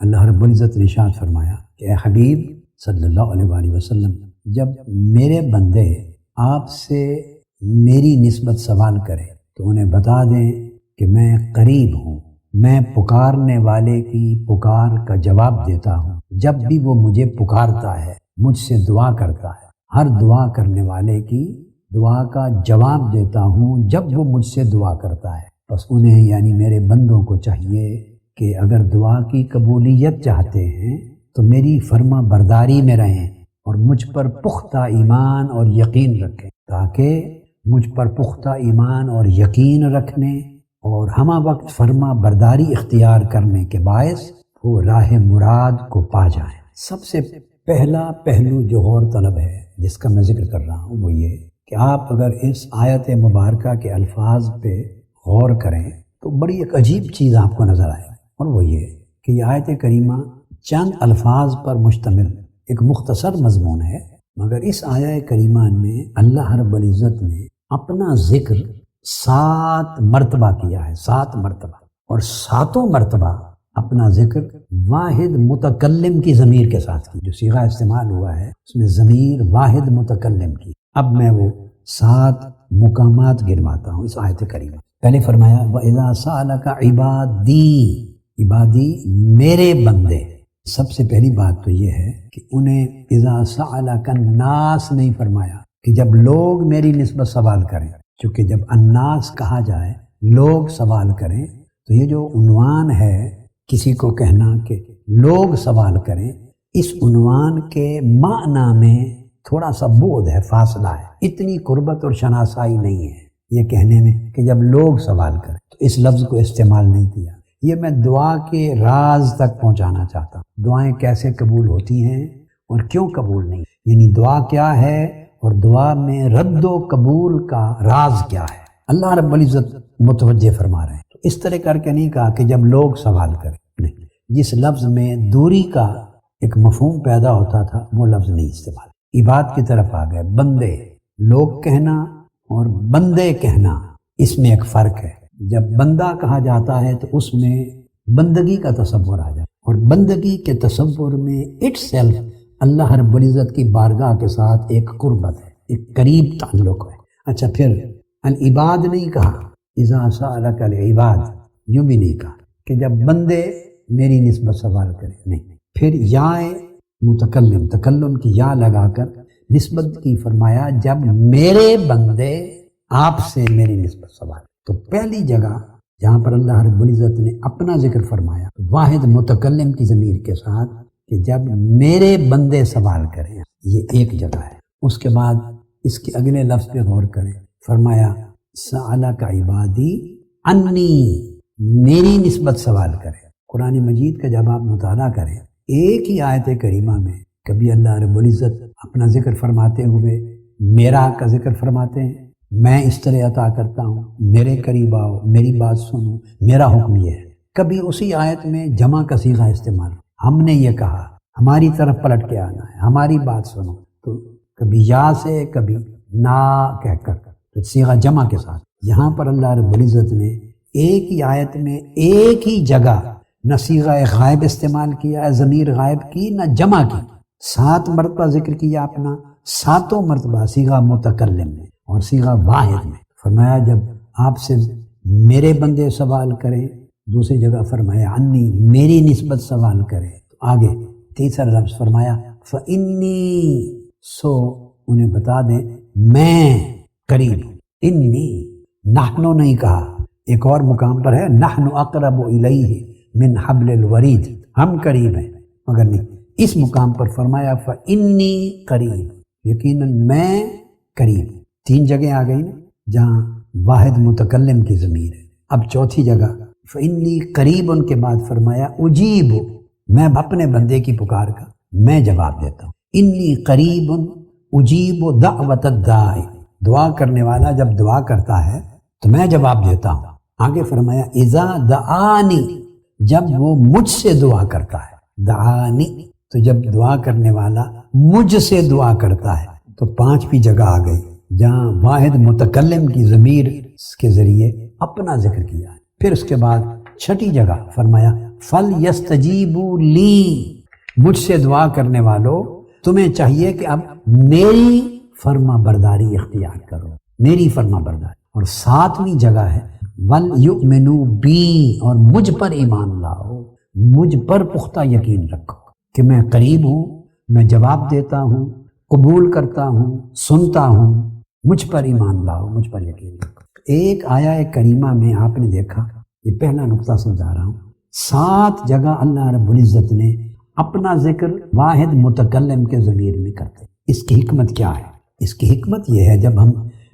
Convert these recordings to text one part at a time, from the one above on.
اللہ رب العزت نے ارشاد فرمایا کہ اے حبیب صلی اللہ علیہ وآلہ وسلم، جب میرے بندے آپ سے میری نسبت سوال کریں تو انہیں بتا دیں کہ میں قریب ہوں، میں پکارنے والے کی پکار کا جواب دیتا ہوں جب بھی وہ مجھے پکارتا ہے، مجھ سے دعا کرتا ہے، ہر دعا کرنے والے کی دعا کا جواب دیتا ہوں جب وہ مجھ سے دعا کرتا ہے۔ بس انہیں یعنی میرے بندوں کو چاہیے کہ اگر دعا کی قبولیت چاہتے ہیں تو میری فرما برداری میں رہیں اور مجھ پر پختہ ایمان اور یقین رکھیں، تاکہ مجھ پر پختہ ایمان اور یقین رکھنے اور ہمہ وقت فرما برداری اختیار کرنے کے باعث وہ راہ مراد کو پا جائیں۔ سب سے پہلا پہلو جو غور طلب ہے جس کا میں ذکر کر رہا ہوں وہ یہ کہ آپ اگر اس آیت مبارکہ کے الفاظ پہ غور کریں تو بڑی ایک عجیب چیز آپ کو نظر آئے، اور وہ یہ کہ یہ آیت کریمہ چند الفاظ پر مشتمل ایک مختصر مضمون ہے، مگر اس آیت کریمہ میں اللہ رب العزت نے اپنا ذکر 7 مرتبہ کیا ہے، 7 مرتبہ، اور 7 مرتبہ اپنا ذکر واحد متکلم کی ضمیر کے ساتھ کی۔ جو صیغہ استعمال ہوا ہے اس میں ضمیر واحد متکلم کی۔ اب میں وہ 7 مقامات گنواتا ہوں اس آیت کریمہ۔ پہلے فرمایا وَإِذَا سَأَلَكَ عِبَادِي، عبادی میرے بندے۔ سب سے پہلی بات تو یہ ہے کہ انہیں اذا سألک الناس نہیں فرمایا کہ جب لوگ میری نسبت سوال کریں، چونکہ جب الناس کہا جائے لوگ سوال کریں تو یہ جو عنوان ہے کسی کو کہنا کہ لوگ سوال کریں، اس عنوان کے معنی میں تھوڑا سا بعد ہے، فاصلہ ہے، اتنی قربت اور شناسائی نہیں ہے یہ کہنے میں کہ جب لوگ سوال کریں تو اس لفظ کو استعمال نہیں کیا۔ یہ میں دعا کے راز تک پہنچانا چاہتا ہوں، دعائیں کیسے قبول ہوتی ہیں اور کیوں قبول نہیں، یعنی دعا کیا ہے اور دعا میں رد و قبول کا راز کیا ہے، اللہ رب العزت متوجہ فرما رہے ہیں۔ تو اس طرح کر کے نہیں کہا کہ جب لوگ سوال کریں، نہیں، جس لفظ میں دوری کا ایک مفہوم پیدا ہوتا تھا وہ لفظ نہیں استعمال، عباد کی طرف آ گئے۔ بندے، لوگ کہنا اور بندے کہنا اس میں ایک فرق ہے۔ جب بندہ کہا جاتا ہے تو اس میں بندگی کا تصور آ جاتا ہے، اور بندگی کے تصور میں اٹ سیلف اللہ رب العزت کی بارگاہ کے ساتھ ایک قربت ہے، ایک قریب تعلق ہے۔ اچھا، پھر العباد نہیں کہا، اذا سألک العباد یوں بھی نہیں کہا کہ جب بندے میری نسبت سوال کریں، نہیں، پھر یا متکلم، تکلم کی یا لگا کر نسبت کی فرمایا جب میرے بندے آپ سے میری نسبت سوال۔ تو پہلی جگہ جہاں پر اللہ رب العزت نے اپنا ذکر فرمایا واحد متکلم کی ضمیر کے ساتھ کہ جب میرے بندے سوال کریں، یہ ایک جگہ ہے۔ اس کے بعد اس کے اگلے لفظ پہ غور کریں، فرمایا سألک عبادی انی، میری نسبت سوال کریں۔ قرآن مجید کا جب آپ مطالعہ کریں، ایک ہی آیت کریمہ میں کبھی اللہ رب العزت اپنا ذکر فرماتے ہوئے میرا کا ذکر فرماتے ہیں، میں اس طرح عطا کرتا ہوں، میرے قریب آؤ، میری بات سنو، میرا حکم یہ ہے۔ کبھی اسی آیت میں جمع کا صیغہ استعمال، ہم نے یہ کہا، ہماری طرف پلٹ کے آنا ہے، ہماری بات سنو، تو کبھی یا سے کبھی نا کہہ کر تو صیغہ جمع کے ساتھ۔ یہاں پر اللہ رب العزت نے ایک ہی آیت میں ایک ہی جگہ نہ صیغہ غائب استعمال کیا ہے، ضمیر غائب کی، نہ جمع کی، 7 مرتبہ ذکر کیا اپنا، 7 مرتبہ صیغہ متکلم میں اور صیغہ واحد میں۔ فرمایا جب آپ سے میرے بندے سوال کریں، دوسری جگہ فرمایا انی، میری نسبت سوال کریں، تو آگے تیسرا لفظ فرمایا فإنی، سو انہیں بتا دیں میں قریب ہوں۔ انی، نحنو نہیں کہا، ایک اور مقام پر ہے نحن اقرب الیہ من حبل الورید، ہم قریب ہیں، مگر نہیں، اس مقام پر فرمایا فإنی قریب، یقیناً میں قریب۔ 3 جگہیں آ گئی جہاں واحد متکلم کی ضمیر ہے۔ اب چوتھی جگہ فإنی قریب، ان کے بعد فرمایا اجیب، میں اپنے بندے کی پکار کا میں جواب دیتا ہوں۔ انی قریب اجیب دعوت الداعی، دعا کرنے والا جب دعا کرتا ہے تو میں جواب دیتا ہوں۔ آگے فرمایا اذا دعانی، جب وہ مجھ سے دعا کرتا ہے، دعانی تو جب دعا کرنے والا مجھ سے دعا کرتا ہے، تو 5ویں جگہ آ گئی جہاں واحد متکلم کی ضمیر کے ذریعے اپنا ذکر کیا ہے۔ پھر اس کے بعد 6ٹھی جگہ فرمایا فَلْيَسْتَجِيبُوا لِي، مجھ سے دعا کرنے والوں تمہیں چاہیے کہ اب میری فرما برداری اختیار کرو، میری فرما برداری۔ اور 7ویں جگہ ہے وَلْيُؤْمِنُوا بِي، اور مجھ پر ایمان لاؤ، مجھ پر پختہ یقین رکھو کہ میں قریب ہوں، میں جواب دیتا ہوں، قبول کرتا ہوں، سنتا ہوں، مجھ پر ایمان لاؤ، مجھ پر یقین رکھو۔ ایک آیہ کریمہ میں آپ نے دیکھا، یہ پہلا نقطہ سمجھا رہا ہوں، 7 جگہ اللہ رب العزت نے اپنا ذکر واحد متکلم کے ضمیر میں کرتے۔ اس کی حکمت کیا ہے؟ اس کی حکمت یہ ہے، جب ہم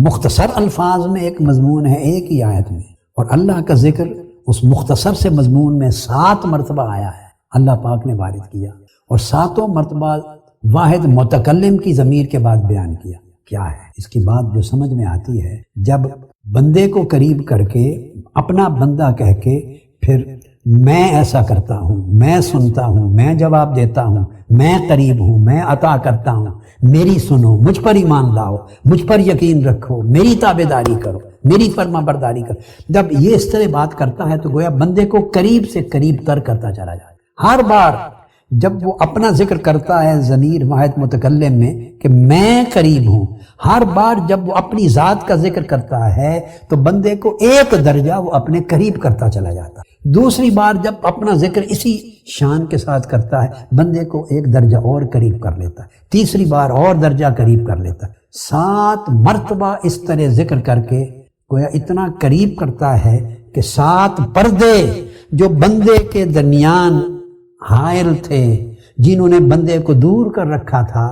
مختصر الفاظ میں ایک مضمون ہے ایک ہی آیت میں، اور اللہ کا ذکر اس مختصر سے مضمون میں 7 مرتبہ آیا ہے، اللہ پاک نے وارد کیا، اور 7 مرتبہ واحد متکلم کی ضمیر کے بعد بیان کیا۔ کیا ہے اس کی بات جو سمجھ میں آتی ہے؟ جب بندے کو قریب کر کے اپنا بندہ کہہ کے پھر میں ایسا کرتا ہوں، میں سنتا ہوں، میں جواب دیتا ہوں، میں قریب ہوں، میں عطا کرتا ہوں، میری سنو، مجھ پر ایمان لاؤ، مجھ پر یقین رکھو، میری تابعداری کرو، میری فرما برداری کرو، جب یہ اس طرح بات کرتا ہے تو گویا بندے کو قریب سے قریب تر کرتا چلا جائے۔ ہر بار جب وہ اپنا ذکر کرتا ہے ضمیر واحد متکلم میں کہ میں قریب ہوں، ہر بار جب وہ اپنی ذات کا ذکر کرتا ہے تو بندے کو ایک درجہ وہ اپنے قریب کرتا چلا جاتا ہے۔ دوسری بار جب اپنا ذکر اسی شان کے ساتھ کرتا ہے بندے کو ایک درجہ اور قریب کر لیتا ہے، تیسری بار اور درجہ قریب کر لیتا ہے۔ 7 مرتبہ اس طرح ذکر کر کے گویا اتنا قریب کرتا ہے کہ 7 پردے جو بندے کے درمیان حائل تھے، جنہوں نے بندے کو دور کر رکھا تھا،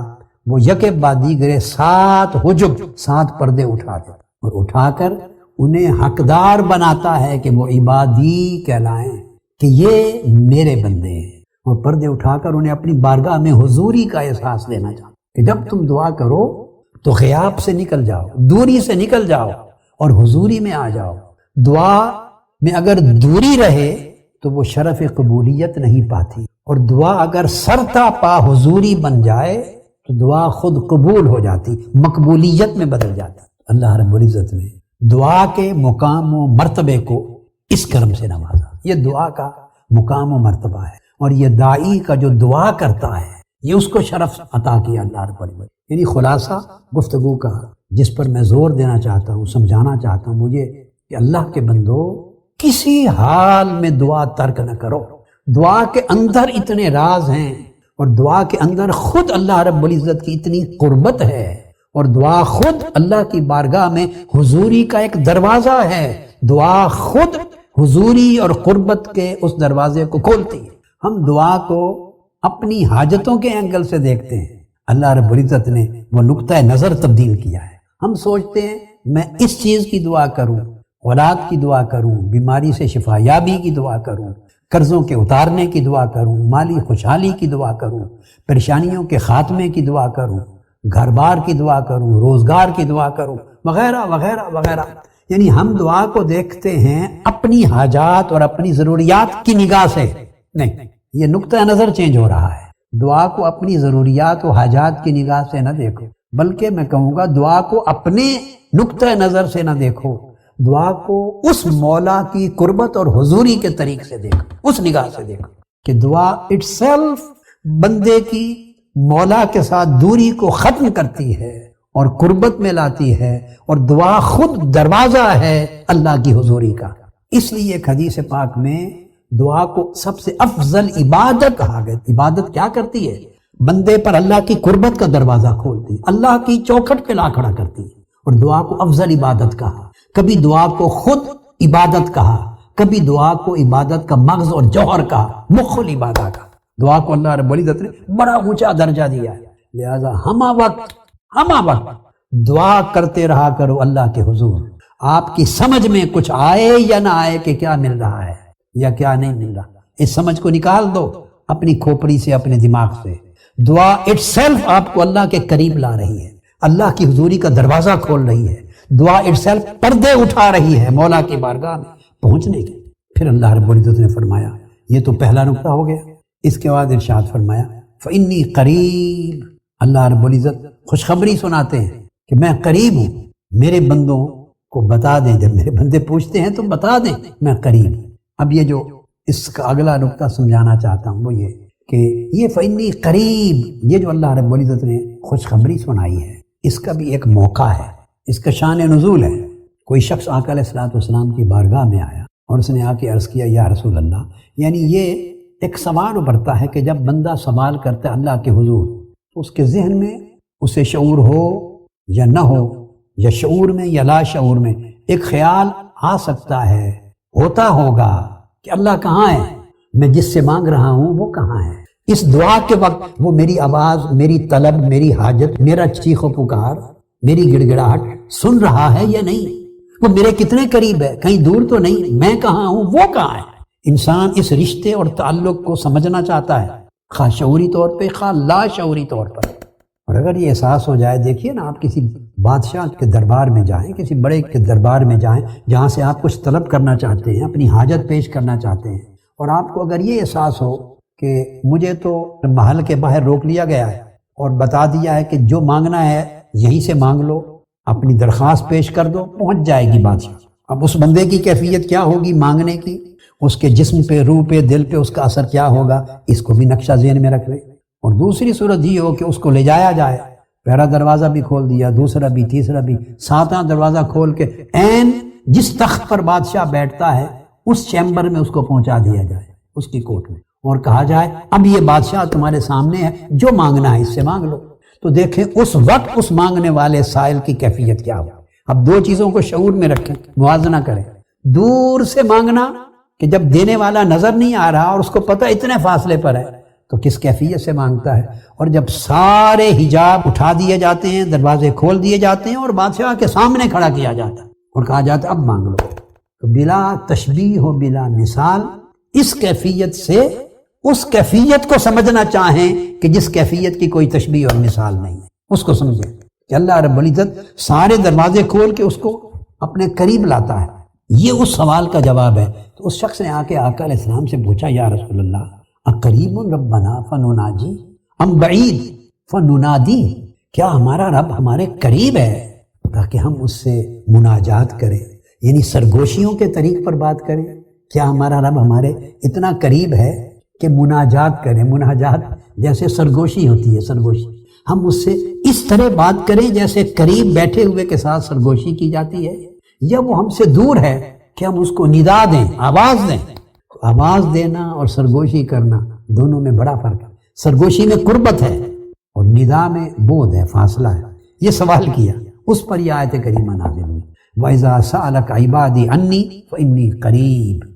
وہ یکے بعد دیگرے 7 حجب، 7 پردے اٹھا دیتا اور اٹھا کر انہیں حقدار بناتا ہے کہ وہ عبادی کہلائیں، کہ یہ میرے بندے ہیں، اور پردے اٹھا کر انہیں اپنی بارگاہ میں حضوری کا احساس دینا چاہتا کہ جب تم دعا کرو تو غیاب سے نکل جاؤ، دوری سے نکل جاؤ اور حضوری میں آ جاؤ۔ دعا میں اگر دوری رہے تو وہ شرف قبولیت نہیں پاتی، اور دعا اگر سرتا پا حضوری بن جائے تو دعا خود قبول ہو جاتی، مقبولیت میں بدل جاتی۔ اللہ رب العزت نے دعا کے مقام و مرتبے کو اس کرم سے نوازا، یہ دعا کا مقام و مرتبہ ہے، اور یہ داعی کا جو دعا کرتا ہے یہ اس کو شرف عطا کیا اللہ رب العزت۔ یعنی خلاصہ گفتگو کا جس پر میں زور دینا چاہتا ہوں، سمجھانا چاہتا ہوں وہ یہ کہ اللہ کے بندو کسی حال میں دعا ترک نہ کرو۔ دعا کے اندر اتنے راز ہیں، اور دعا کے اندر خود اللہ رب العزت کی اتنی قربت ہے، اور دعا خود اللہ کی بارگاہ میں حضوری کا ایک دروازہ ہے۔ دعا خود حضوری اور قربت کے اس دروازے کو کھولتی ہے۔ ہم دعا کو اپنی حاجتوں کے اینگل سے دیکھتے ہیں، اللہ رب العزت نے وہ نقطہ نظر تبدیل کیا ہے۔ ہم سوچتے ہیں میں اس چیز کی دعا کروں، اولاد کی دعا کروں، بیماری سے شفا یابی کی دعا کروں، قرضوں کے اتارنے کی دعا کروں، مالی خوشحالی کی دعا کروں، پریشانیوں کے خاتمے کی دعا کروں، گھر بار کی دعا کروں، روزگار کی دعا کروں، وغیرہ وغیرہ وغیرہ۔ یعنی ہم دعا کو دیکھتے ہیں اپنی حاجات اور اپنی ضروریات کی نگاہ سے، نہیں، یہ نقطہ نظر چینج ہو رہا ہے۔ دعا کو اپنی ضروریات و حاجات کی نگاہ سے نہ دیکھو، بلکہ میں کہوں گا دعا کو اپنے نقطہ نظر سے نہ دیکھو، دعا کو اس مولا کی قربت اور حضوری کے طریق سے دیکھو، اس نگاہ سے دیکھو کہ دعا اٹ سیلف بندے کی مولا کے ساتھ دوری کو ختم کرتی ہے اور قربت میں لاتی ہے، اور دعا خود دروازہ ہے اللہ کی حضوری کا۔ اس لیے ایک حدیث پاک میں دعا کو سب سے افضل عبادت کہا گیا۔ عبادت کیا کرتی ہے؟ بندے پر اللہ کی قربت کا دروازہ کھولتی، اللہ کی چوکھٹ پہ لا کھڑا کرتی ہے، اور دعا کو افضل عبادت کہا۔ کبھی دعا کو خود عبادت کہا، کبھی دعا کو عبادت کا مغز اور جوہر کہا، مخ العبادہ کا۔ دعا کو اللہ رب العزت نے بڑا اونچا درجہ دیا ہے، لہذا ہمہ وقت دعا کرتے رہا کرو اللہ کے حضور۔ آپ کی سمجھ میں کچھ آئے یا نہ آئے کہ کیا مل رہا ہے یا کیا نہیں مل رہا، اس سمجھ کو نکال دو اپنی کھوپڑی سے، اپنے دماغ سے۔ دعا اٹ سیلف آپ کو اللہ کے قریب لا رہی ہے، اللہ کی حضوری کا دروازہ کھول رہی ہے۔ دعا اٹ سیلف پردے اٹھا رہی ہے مولا کی بارگاہ میں پہنچنے کے۔ پھر اللہ رب العزت نے فرمایا، یہ تو پہلا نقطہ ہو گیا، اس کے بعد ارشاد فرمایا فإنی قریب۔ اللہ رب العزت خوشخبری سناتے ہیں کہ میں قریب ہوں، میرے بندوں کو بتا دیں، جب میرے بندے پوچھتے ہیں تو بتا دیں میں قریب ہوں۔ اب یہ جو اس کا اگلا نقطہ سمجھانا چاہتا ہوں، وہ یہ کہ یہ فإنی قریب، یہ جو اللہ رب العزت نے خوشخبری سنائی ہے، اس کا بھی ایک موقع ہے، اس کا شان نزول ہے۔ کوئی شخص آقا علیہ الصلوۃ والسلام کی بارگاہ میں آیا اور اس نے آ کے عرض کیا یا رسول اللہ، یعنی یہ ایک سوال ابھرتا ہے کہ جب بندہ سوال کرتا ہے اللہ کے حضور تو اس کے ذہن میں اسے شعور ہو یا نہ ہو، یا شعور میں یا لا شعور میں ایک خیال آ سکتا ہے، ہوتا ہوگا کہ اللہ کہاں ہے، میں جس سے مانگ رہا ہوں وہ کہاں ہے، اس دعا کے وقت وہ میری آواز، میری طلب، میری حاجت، میرا چیخ و پکار، میری گڑ گڑاہٹ سن رہا ہے یا نہیں، وہ میرے کتنے قریب ہے، کہیں دور تو نہیں، میں کہاں ہوں وہ کہاں ہے۔ انسان اس رشتے اور تعلق کو سمجھنا چاہتا ہے، خواہ شعوری طور پہ خواہ لا شعوری طور پر۔ اور اگر یہ احساس ہو جائے، دیکھیے نا، آپ کسی بادشاہ کے دربار میں جائیں، کسی بڑے کے دربار میں جائیں جہاں سے آپ کچھ طلب کرنا چاہتے ہیں، اپنی حاجت پیش کرنا چاہتے ہیں، اور آپ کو اگر یہ احساس ہو کہ مجھے تو محل کے باہر روک لیا گیا ہے اور بتا دیا ہے کہ جو مانگنا ہے یہیں سے مانگ لو، اپنی درخواست پیش کر دو، پہنچ جائے گی بادشاہ۔ اب اس بندے کی کیفیت کیا ہوگی مانگنے کی، اس کے جسم پہ، روح پہ، دل پہ اس کا اثر کیا ہوگا، اس کو بھی نقشہ ذہن میں رکھ لیں۔ اور دوسری صورت یہ ہو کہ اس کو لے جایا جائے، پہلا دروازہ بھی کھول دیا، دوسرا بھی، تیسرا بھی، ساتواں دروازہ کھول کے عین جس تخت پر بادشاہ بیٹھتا ہے اس چیمبر میں اس کو پہنچا دیا جائے، اس کی کوٹ میں، اور کہا جائے اب یہ بادشاہ تمہارے سامنے ہے، جو مانگنا ہے اس سے مانگ لو۔ تو دیکھیں اس وقت اس مانگنے والے سائل کی کیفیت کیا ہو۔ اب دو چیزوں کو شعور میں رکھیں، موازنہ کریں، دور سے مانگنا کہ جب دینے والا نظر نہیں آ رہا اور اس کو پتہ اتنے فاصلے پر ہے تو کس کیفیت سے مانگتا ہے، اور جب سارے حجاب اٹھا دیے جاتے ہیں، دروازے کھول دیے جاتے ہیں اور بادشاہ کے سامنے کھڑا کیا جاتا ہے اور کہا جاتا ہے اب مانگ لو، تو بلا تشبیہ و بلا مثال اس کیفیت سے اس کیفیت کو سمجھنا چاہیں کہ جس کیفیت کی کوئی تشبیہ اور مثال نہیں ہے، اس کو سمجھیں کہ اللہ رب العزت سارے دروازے کھول کے اس کو اپنے قریب لاتا ہے۔ یہ اس سوال کا جواب ہے۔ تو اس شخص نے آ کے آقا علیہ السلام سے پوچھا یا رسول اللہ اقریب ربنا فنناجی ام بعید فننادی، کیا ہمارا رب ہمارے قریب ہے تاکہ ہم اس سے مناجات کریں، یعنی سرگوشیوں کے طریق پر بات کریں؟ کیا ہمارا رب ہمارے اتنا قریب ہے کہ مناجات کریں؟ مناجات جیسے سرگوشی ہوتی ہے، سرگوشی ہم اس سے اس طرح بات کریں جیسے قریب بیٹھے ہوئے کے ساتھ سرگوشی کی جاتی ہے، یا وہ ہم سے دور ہے کہ ہم اس کو ندا دیں، آواز دیں؟ آواز دینا اور سرگوشی کرنا دونوں میں بڑا فرق ہے۔ سرگوشی میں قربت ہے اور ندا میں بعد ہے، فاصلہ ہے۔ یہ سوال کیا، اس پر یہ آیت کریمہ نازل ہوئی، وَإِذَا سَأَلَكَ عِبَادِي عَنِّي فَإِنِّي قَرِيبٌ۔